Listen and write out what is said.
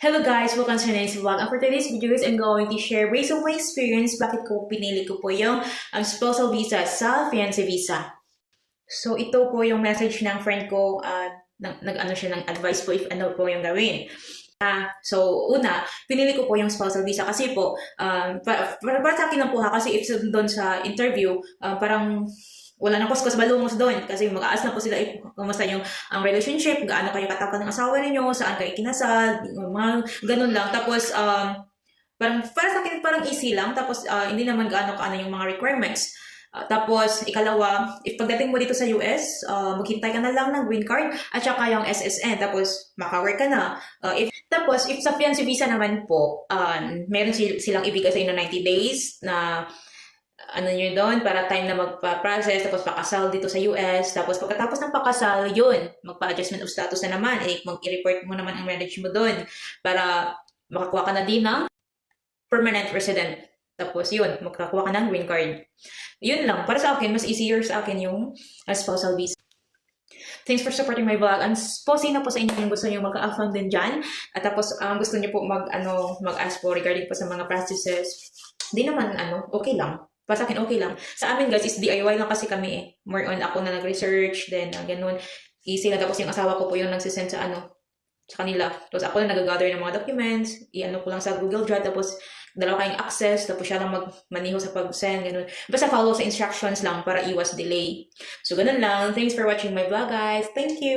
Hello guys! Welcome to Nancy Vlog. And for today's video I'm going to share based on my experience bakit ko pinili ko po yung spousal visa sa fiancé visa. So ito po yung message ng friend ko, nag-ano siya ng advice po if ano po yung gawin. So una, pinili ko po yung spousal visa kasi po, para sa akin lang po kasi if doon sa interview, parang wala nang kuskus balungos doon kasi mag-aas na po sila kumusta yung ang relationship, gaano kayo katagal ng asawa ninyo, saan kayo kinasal, mga ganun lang. Tapos parang para sa akin parang easy lang, tapos hindi naman gaano kaano yung mga requirements. Tapos ikalawa, if pagdating mo dito sa US, maghintay ka na lang ng green card at saka yung SSN, tapos maka-work ka na. If sa fiancé visa naman po, meron silang ibigay sa inyo 90 days na ano nyo doon, para time na magpa-process, tapos pakasal dito sa US, tapos pagkatapos ng pakasal, yun, magpa-adjustment of status na naman, mag-i-report mo naman ang marriage mo doon, para makakuha ka na din ng permanent resident. Tapos yun, makakuha ka ng green card. Yun lang, para sa akin, mas easier sa akin yung spousal visa. Thanks for supporting my vlog. And po, sino po sa inyo yung gusto nyo mag-affirm din dyan? At tapos, gusto nyo po mag-ask po regarding po sa mga practices. Di naman, okay lang. Para sa akin, okay lang. Sa amin, guys, is DIY lang kasi kami eh. More on ako na nag-research, then ganun. Easy lang. Tapos yung asawa ko po yung nagsisend sa kanila. Tapos ako lang nag-gather ng mga documents. I-ano ko lang sa Google Drive. Tapos dalawa kayong access. Tapos siya lang magmaniho sa pag-send. Ganun. Basta follow sa instructions lang para iwas delay. So, ganun lang. Thanks for watching my vlog, guys. Thank you!